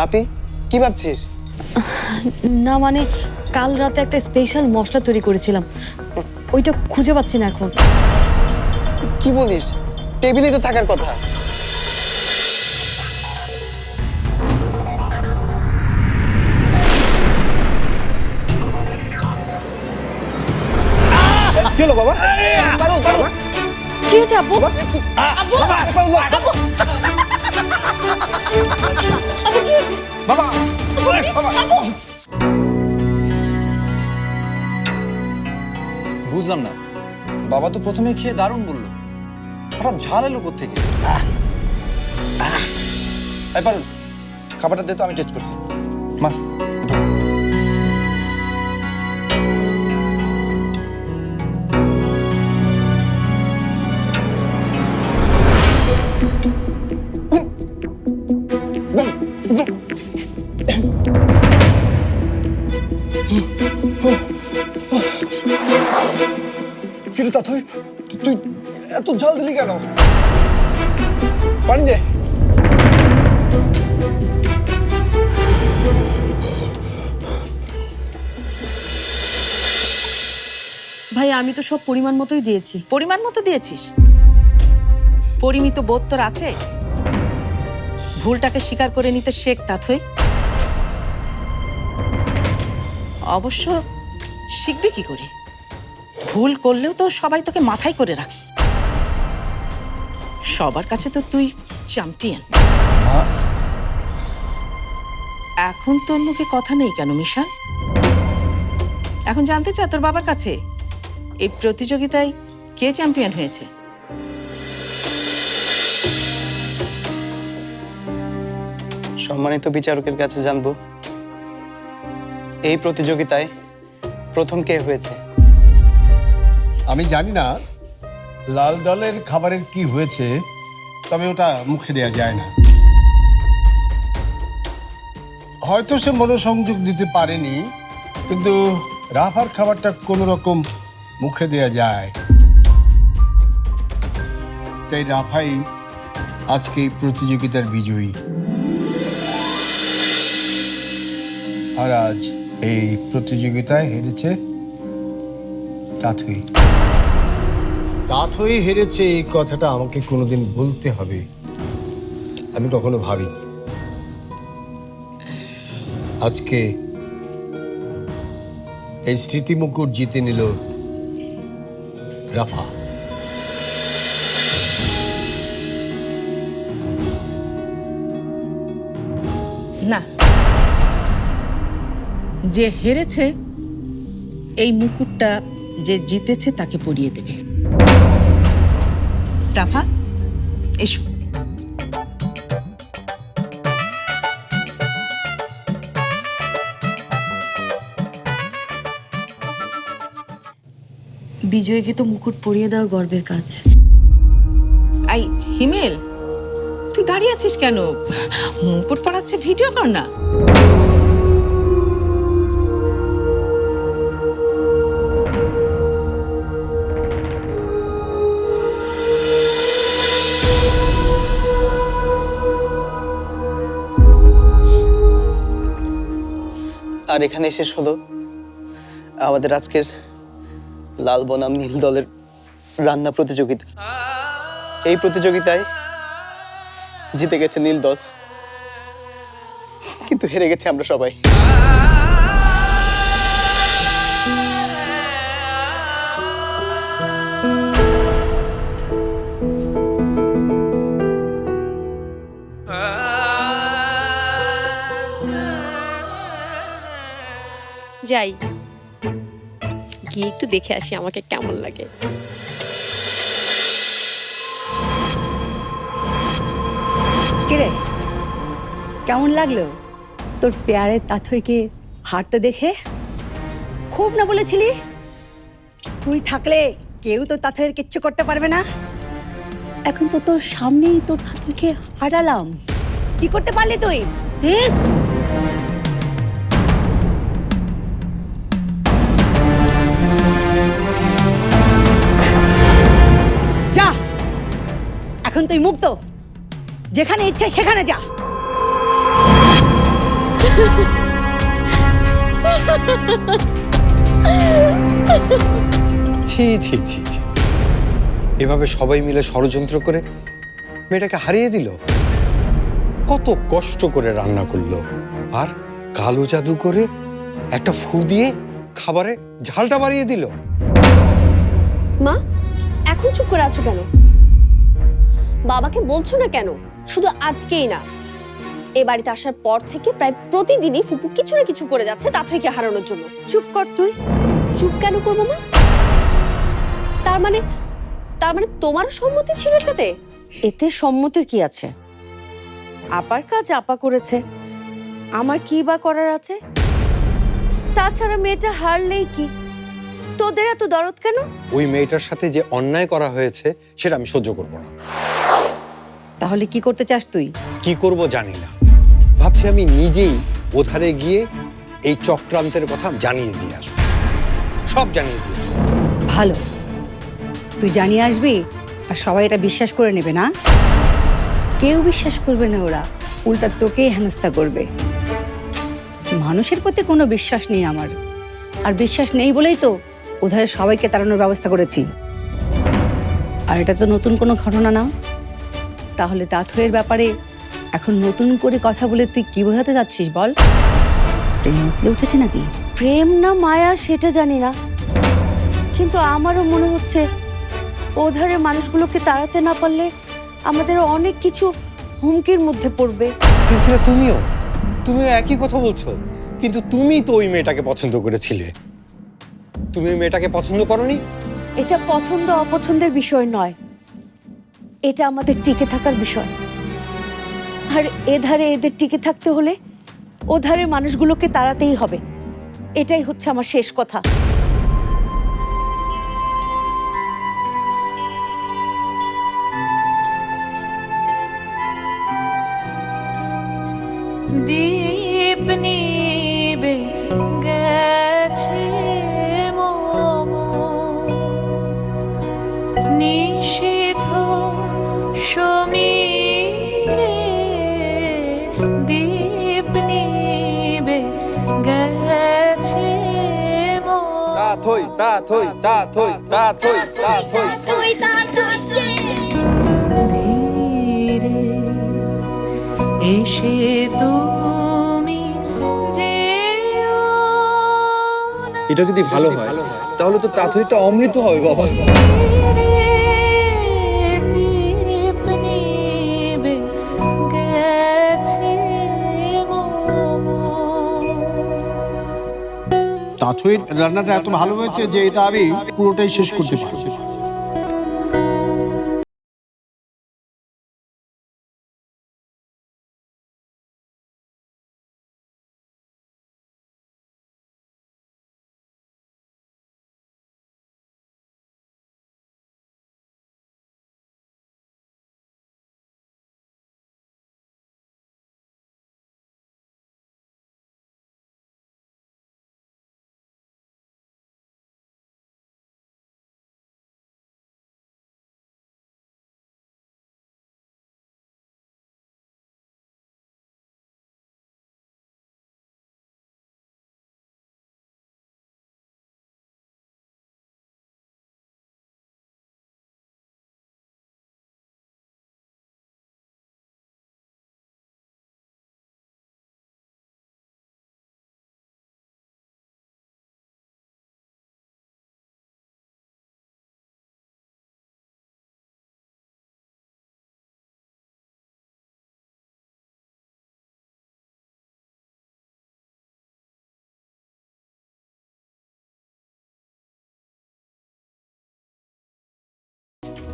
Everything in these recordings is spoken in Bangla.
আপি কি ভাবছিস? না মানে কাল রাতে একটা স্পেশাল মশলা তৈরি করেছিলাম, ওইটা খুঁজে পাচ্ছি না এখন। কি বলিস? টেবিলে তো থাকার কথা। কি হলো বাবা? পারুল পারুল কি হয়েছে আব্বু? আব্বু আব্বু আব্বু কি হয়েছে? বাবা আব্বু বুঝলাম না, বাবা তো প্রথমে খেয়ে দারুণ বললো, হঠাৎ ঝাল এলো কোত্থেকে? পারুল, খাবারটা দে তো, আমি টেস্ট করছি। মা ধর। কিরে তাথই, তুই এত ঝাল দিলি কেন? পানি দে। ভাই আমি তো সব পরিমাণ মতোই দিয়েছি। পরিমাণ মতো দিয়েছিস? পরিমিত বোধ তোর আছে? ভুলটাকে স্বীকার করে নিতে শেখ তাথই। অবশ্য শিখবি কি করে? ভুল করলেও তো সবাই তোকে মাথায় করে রাখে, সবার কাছে তো তুই চ্যাম্পিয়ন। এখন তোর মুখে কথা নেই কেন মিশান? এখন জানতে চা তোর বাবার কাছে এই প্রতিযোগিতায় কে চ্যাম্পিয়ন হয়েছে? সম্মানিত বিচারকের কাছে জানবো, এই প্রতিযোগিতায় প্রথম কে হয়েছে? আমি জানি না লাল দলের খাবারের কি হয়েছে, তবে ওটা মুখে দেয়া যায় না। হয়তো সে মনোসংযোগ দিতে পারেনি, কিন্তু রাফার খাবারটা কোনো রকম মুখে দেয়া যায়। তাই রাফাই আজকে এই প্রতিযোগিতার বিজয়ী। আর আজ এই প্রতিযোগিতায় হেরেছে তাথই। তাথই হেরেছে এই কথাটা আমাকে কোনোদিন বলতে হবে, আমি কখনো ভাবিনি। আজকে এই স্মৃতি মুকুট জিতে নিল রাফা। না, যে হেরেছে এই মুকুটটা যে জিতেছে তাকে পরিয়ে দেবে। রাফা এসো। বিজয়কে তো মুকুট পরিয়ে দেওয়া গর্বের কাজ। আই হিমেল, তুই দাঁড়িয়ে আছিস কেন? মুকুট পড়াচ্ছে, ভিডিও কর না। আর এখানে শেষ হলো আমাদের আজকের লাল বনাম নীল দলের রান্না প্রতিযোগিতা। এই প্রতিযোগিতায় জিতে গেছে নীল দল, কিন্তু হেরে গেছে আমরা সবাই। যাই গিয়ে একটু দেখে আসি আমাকে কেমন লাগে। কিরে, কেমন লাগলো তোর পেয়ারের তাথইকে হাঁটতে দেখে? খুব না বলেছিলি তুই থাকলে কেউ তো তাথইয়ের কিচ্ছু করতে পারবে না। এখন তো তোর সামনেই তোর তাথইকে হারালাম, কি করতে পারলি তুই? যা, এখন তুই মুক্ত, যেখানে ইচ্ছে সেখানে যা। ছি ছি ছি ছি, এভাবে সবাই মিলে ষড়যন্ত্র করে মেয়েটাকে হারিয়ে দিল। কত কষ্ট করে রান্না করলো, আর কালো জাদু করে একটা ফু দিয়ে খাবারে ঝালটা বাড়িয়ে দিল। মা এখন চুপ করে আছো কেন? বাবাকে বলছো না কেন? শুধু আজকেই না, এ বাড়িতে আসার পর থেকে প্রায় প্রতিদিনই ফুপু কিছু না কিছু করে যাচ্ছে তাথইকে হারানোর জন্য। চুপ কর তুই। চুপ কেন করবো মা? তার মানে তোমারও সম্মতি ছিল এটাতে? এতে সম্মতির কি আছে? আপার কাজ আপা করেছে, আমার কি বা করার আছে? তাছাড়া মেয়েটা হারলেই কি, তোদের এত দরদ কেন? ওই মেয়েটার সাথে যে অন্যায় করা হয়েছে সেটা আমি সহ্য করব না। তাহলে কি করতে চাস তুই? কি করব জানি না, ভাবছি আমি নিজেই ওধারে গিয়ে এই চক্রান্তের কথা জানিয়ে দিয়ে আসবো, সব জানিয়ে দিয়ে আসবো। ভালো, তুই জানিয়ে আসবি আর সবাই এটা বিশ্বাস করে নেবে না? কেউ বিশ্বাস করবে না, ওরা উল্টা তোকেই হেনস্থা করবে। মানুষের প্রতি কোনো বিশ্বাস নেই আমার, আর বিশ্বাস নেই বলেই তো ওধারে সবাইকে তাড়ানোর ব্যবস্থা করেছি। আর এটা তো নতুন কোনো ঘটনা না। তাহলে তাথইয়ের ব্যাপারে এখন নতুন করে কথা বলে তুই কি বোঝাতে যাচ্ছিস বল? প্রেম উতলে উঠেছে নাকি? প্রেম না মায়া সেটা জানি না, কিন্তু আমারও মনে হচ্ছে ওধারে মানুষগুলোকে তাড়াতে না পারলে আমাদের অনেক কিছু হুমকির মধ্যে পড়বে। সিলসিলা তুমিও একই কথা বলছো, কিন্তু তুমি তো ওই মেয়েটাকে পছন্দ করেছিলে। তুমি ওই মেয়েটাকে পছন্দ করনি? এটা পছন্দ অপছন্দের বিষয় নয়, এটা আমাদের টিকে থাকার বিষয়। আর এধারে এদের টিকে থাকতে হলে ওধারে মানুষগুলোকে তাড়াতেই হবে। এটাই হচ্ছে আমার শেষ কথা। দীপ নিবে গেছে মম, নিশীথ সমীরে দীপ নিবে গেছে মম। ধীরে এসে তুমি যেও না। এটা যদি ভালো হয় তাহলে তো তাথইটা অমৃত হবে বাবা। দীপ নিবে গেছে মম। তাথইয়ের রান্নাটা এত ভালো হয়েছে যে এটা আমি পুরোটাই শেষ করতে পারবো।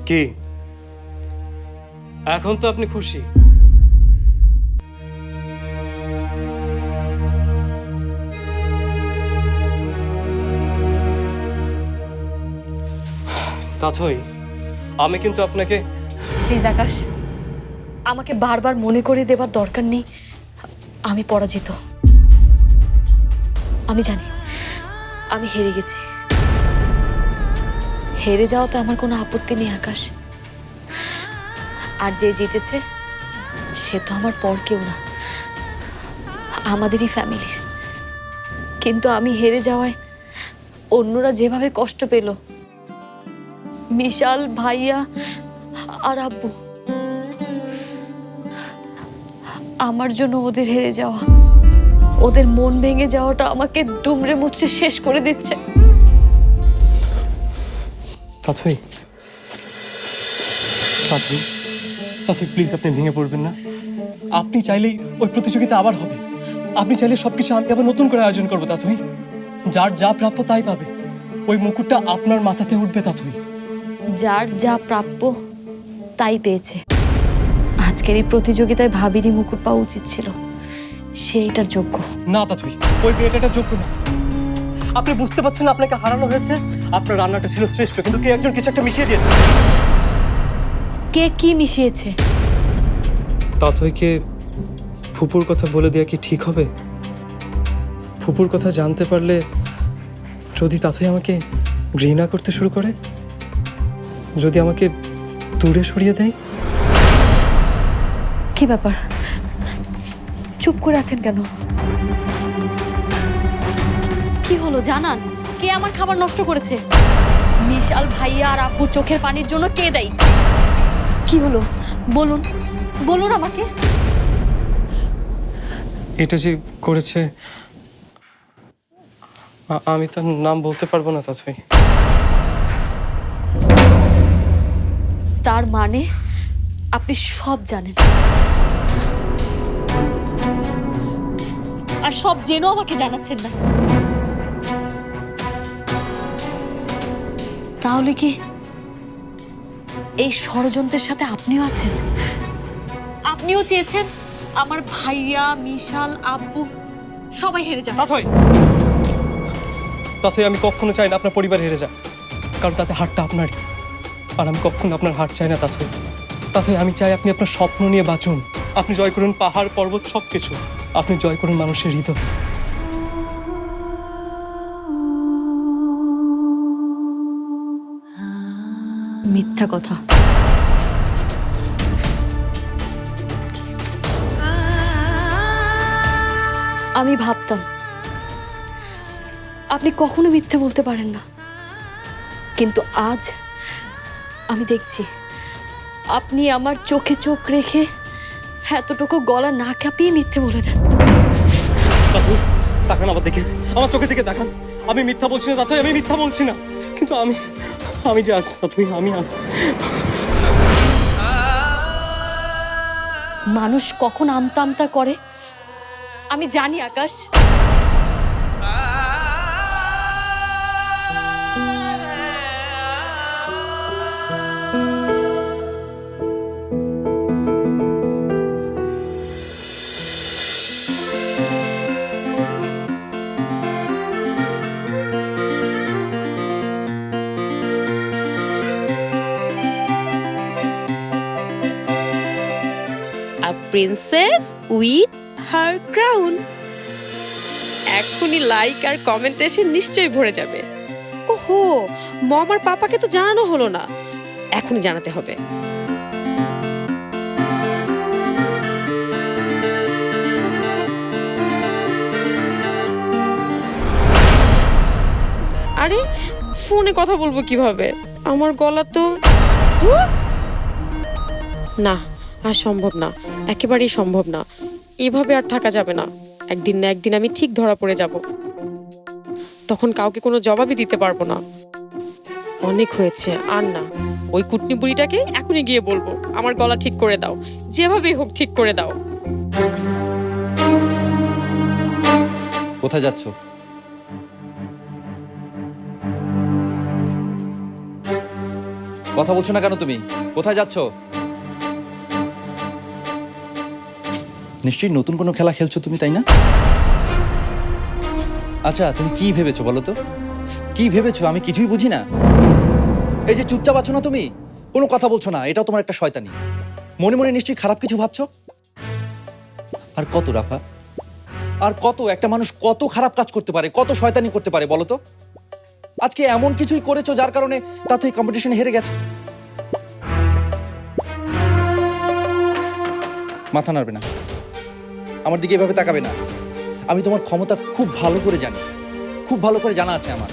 কি এখন তো আপনি খুশি? তাথই, আমি কিন্তু আপনাকে প্লিজ আকাশ, আমাকে বারবার মনে করে দেবার দরকার নেই। আমি পরাজিত। আমি জানি আমি হেরে গেছি। হেরে যাওয়াতে আমার কোনো আপত্তি নেই আকাশ। আর যে জিতেছে সে তো আমার পর কেউ না, আমাদেরই ফ্যামিলির। কিন্তু আমি হেরে যাওয়ায় অন্যরা যেভাবে কষ্ট পেল, বিশাল, ভাইয়া আর আব্বু, আমার জন্য ওদের হেরে যাওয়া, ওদের মন ভেঙে যাওয়াটা আমাকে দুমড়ে মুচড়ে শেষ করে দিচ্ছে। তাথই, তাথই, তাথই প্লিজ আপনি ভেঙে পড়বেন না। আপনি চাইলেই ওই প্রতিযোগিতা আবার হবে। আপনি চাইলে সবকিছু আমি আবার নতুন করে আয়োজন করবো তাথই। যার যা প্রাপ্য তাই পাবে। ওই মুকুটটা আপনার মাথাতে উঠবে তাথই। যার যা প্রাপ্য তাই পেয়েছে। আজকের এই প্রতিযোগিতায় ভাবিরই মুকুট পাওয়া উচিত ছিল, সে এটার যোগ্য না তাথই, ওই মেয়েটা যোগ্য না। আপনি বুঝতে পারছেন আপনাকে হারানো হয়েছে। আপনার রান্নাটা ছিল শ্রেষ্ঠ, কিন্তু কে একজন কিছু একটা মিশিয়ে দিয়েছে। কে কি মিশিয়েছে? তাথইকে ফুপুর কথা বলে দেওয়া কি ঠিক হবে? ফুপুর কথা জানতে পারলে যদি তাথই আমাকে ঘৃণা করতে শুরু করে, যদি আমাকে দূরে সরিয়ে দেয়। কি ব্যাপার, চুপ করে আছেন কেন? কি হলো জানান, কে আমার খাবার নষ্ট করেছে? বিশাল, ভাইয়া আর আব্বুর চোখের পানির জন্য কে দেয়? কি হলো বলুন, বলুন আমাকে। এটা যে করেছে আমি তার নাম বলতে পারবো না তাথই। তার মানে আপনি সব জানেন, আর সব জেনেও আমাকে জানাচ্ছেন না। তাহলে কি এই ষড়যন্ত্রের সাথে আপনিও আছেন? আপনিও চেয়েছেন আমার ভাইয়া, মিশাল, আব্বু সবাই হেরে যান? তাথই, তাথই, আমি কখনো চাই না আপনার পরিবার হেরে যাক, কারণ তাতে হারটা আপনারই। আর আমি কখনো আপনার হার চাই না তাথই। তাথই, আমি চাই আপনি আপনার স্বপ্ন নিয়ে বাঁচুন। আপনি জয় করুন পাহাড়, পর্বত, সবকিছু। আপনি জয় করুন মানুষের হৃদয়। মিথ্যা কথা। আমি ভাবতাম আপনি কখনো মিথ্যে বলতে পারেন না, কিন্তু আজ আমি দেখছি আপনি আমার চোখে চোখ রেখে এতটুকু গলা না কাঁপিয়ে মিথ্যে বলে দেন। তাথই, তাকান আমার দিকে, আমার চোখের দিকে তাকান। আমি মিথ্যা বলছি না তাথই, আমি মিথ্যা বলছি না। কিন্তু আমি যে আজ তাথই, আমি মানুষ কখন আমতা আমতা করে আমি জানি আকাশ। A princess with her crown. এখনই লাইক আর কমেন্ট এসে নিশ্চয়ই ভরে যাবে। ওহো, মম আর পাপাকে তো জানানো হলো না, এখনই জানাতে হবে। আরে ফোনে কথা বলবো কিভাবে? আমার গলা তো না, আর সম্ভব না, একেবারেই সম্ভব না। এভাবে আর থাকা যাবে না। একদিন না একদিন আমি ঠিক ধরা পড়ে যাব, তখন কাউকে কোনো জবাবই দিতে পারবো না। অনেক হয়েছে, আর না। ওই কুটনি বুড়িটাকে এখনই গিয়ে বলবো আমার গলা ঠিক করে দাও, যেভাবেই হোক ঠিক করে দাও। কোথায় যাচ্ছ? কথা বলছো না কেন তুমি? কোথায় যাচ্ছ? নিশ্চয়ই নতুন কোনো খেলা খেলছো তুমি, তাই না? আচ্ছা, তুমি কি ভেবেছো বলো তো? কি ভেবেছো? আমি কিছুই বুঝি না। এই যে চুপচাপ আছো না তুমি, কোনো কথা বলছো না, এটাও তোমার একটা শয়তানি। মনে মনে নিশ্চয়ই খারাপ কিছু ভাবছো। আর কত রাফা, আর কত একটা মানুষ কত খারাপ কাজ করতে পারে, কত শয়তানি করতে পারে বলো তো? আজকে এমন কিছুই করেছো যার কারণে তা তো এই কম্পিটিশনে হেরে গেছে। মাথা নাড়বে না, আমার দিকে এভাবে তাকাবে না। আমি তোমার ক্ষমতা খুব ভালো করে জানি, খুব ভালো করে জানা আছে আমার।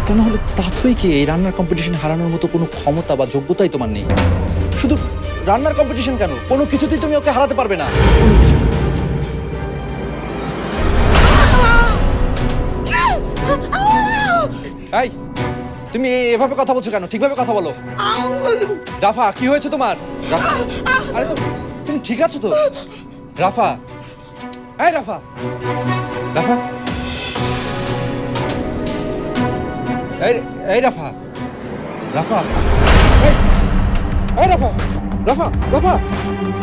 তা না হলে তাথইকে এই রান্নার কম্পিটিশনে হারানোর মতো কোনো ক্ষমতা বা যোগ্যতাই তোমার নেই। শুধু রান্নার কম্পিটিশন কেন, কোনো কিছুতেই তুমি ওকে হারাতে পারবে না। এই, তুমি এভাবে কথা বলছো কেন? ঠিকভাবে কথা বলো। রাফা, কি হয়েছে তোমার? রাফা, আরে তুমি ঠিক আছো তো? রাফা, এই রাফা, রাফা, এই রাফা, রাফা, এই রাফা, রাফা, রাফা,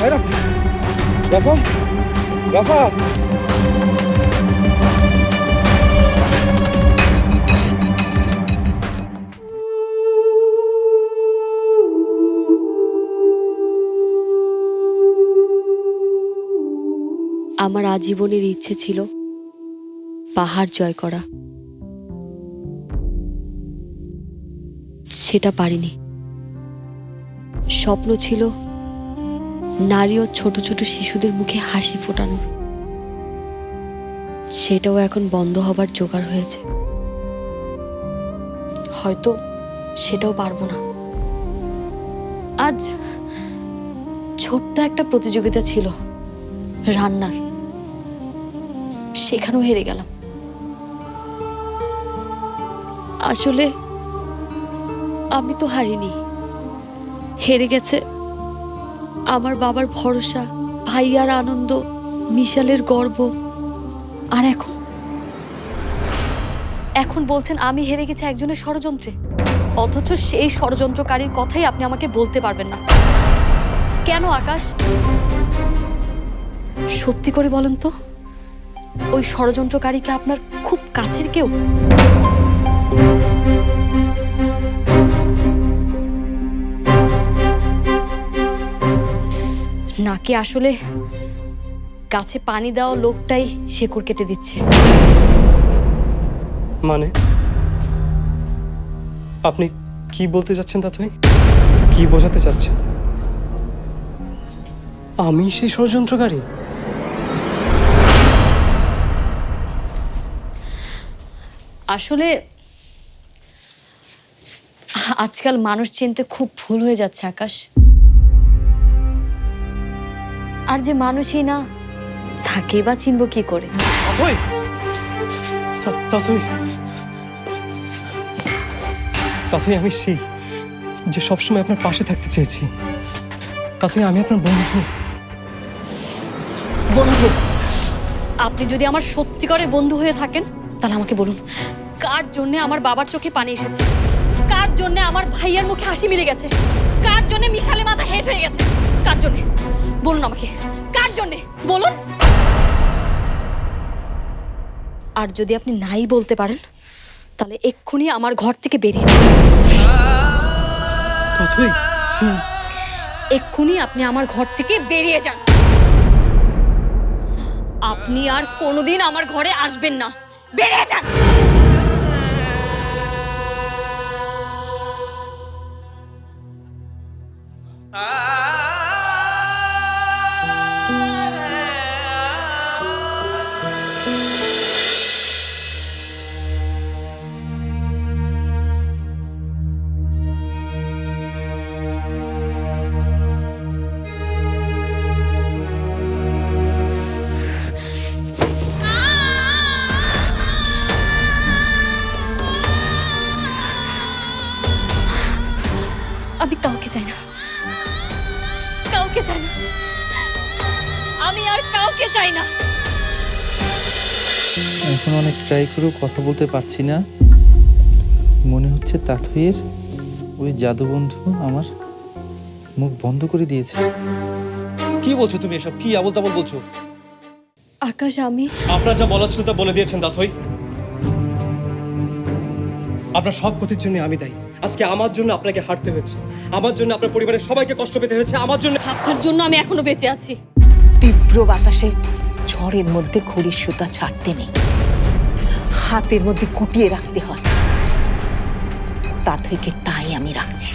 এই রাফা, রাফা, রাফা। আমার আজীবনের ইচ্ছে ছিল পাহাড় জয় করা, সেটা পারিনি। স্বপ্ন ছিল নারী ও ছোট ছোট শিশুদের মুখে হাসি ফোটানো, সেটাও এখন বন্ধ হবার জোগাড় হয়েছে। হয়তো সেটাও পারবো না। আজ ছোট্ট একটা প্রতিযোগিতা ছিল রান্নার, সেখানেও হেরে গেলাম। আসলে আমি তো হারিনি, হেরে গেছে আমার বাবার ভরসা, ভাইয়ার আনন্দ, মিশালের গর্ব। আর এখন বলছেন আমি হেরে গেছি একজনের ষড়যন্ত্রে, অথচ সেই ষড়যন্ত্রকারীর কথাই আপনি আমাকে বলতে পারবেন না কেন? আকাশ, সত্যি করে বলেন তো, ওই ষড়যন্ত্রকারীকে আপনার খুব কাছের কেউ? নাকি আসলে গাছে পানি দেওয়া লোকটাই শেকড় কেটে দিচ্ছে? মানে আপনি কি বলতে চাচ্ছেন তাথই? কি বোঝাতে চাচ্ছেন? আমি সেই ষড়যন্ত্রকারী? আসলে আজকাল মানুষ চিনতে খুব ভুল হয়ে যাচ্ছে আকাশ। আর যে মানুষই না থাকে বা চিনব কি করে? তাথই আমি সেই যে সবসময় আপনার পাশে থাকতে চেয়েছি। তাথই আমি আপনার বন্ধু। বন্ধু? আপনি যদি আমার সত্যিকারের বন্ধু হয়ে থাকেন তাহলে আমাকে বলুন, কার জন্যে আমার বাবার চোখে পানি এসেছে? কার জন্যে আমার ভাইয়ের মুখে হাসি মিলে গেছে? কার জন্যে মিশালে মাথা হেট হয়ে গেছে? কার জন্যে বলুন আমাকে, কার জন্যে বলুন। আর যদি আপনি নাই বলতে পারেন তাহলে এক্ষুনি আমার ঘর থেকে বেরিয়ে যান। এক্ষুনি আপনি আমার ঘর থেকে বেরিয়ে যান। আপনি আর কোনোদিন আমার ঘরে আসবেন না, বেরিয়ে যান। আমি কাউকে চাই না, কাউকে চাই না, আমি আর কাউকে চাই না। এখন অনেক ট্রাই করেও কথা বলতে পারছি না। মনে হচ্ছে তাথইয়ের ওই জাদু বন্ধু আমার মুখ বন্ধ করে দিয়েছে। কি বলছো তুমি এসব? কি আবল তাবল বলছো? আকাশ, আমি আপনার যা বলার ছিল তা বলে দিয়েছেন তাথই। আপনার সব ক্ষতির জন্য আমি দায়ী। আজকে আমার জন্য আপনাকে হারতে হয়েছে, আমার জন্য আপনার পরিবারের সবাইকে কষ্ট পেতে হয়েছে, আমার জন্য। আপনার জন্য আমি এখনো বেঁচে আছি। তীব্র বাতাসে ঝড়ের মধ্যে ঘড়ির সুতা ছাড়তে নেই, হাতের মধ্যে গুটিয়ে রাখতে হয়। তাথইকে তাই আমি রাখছি।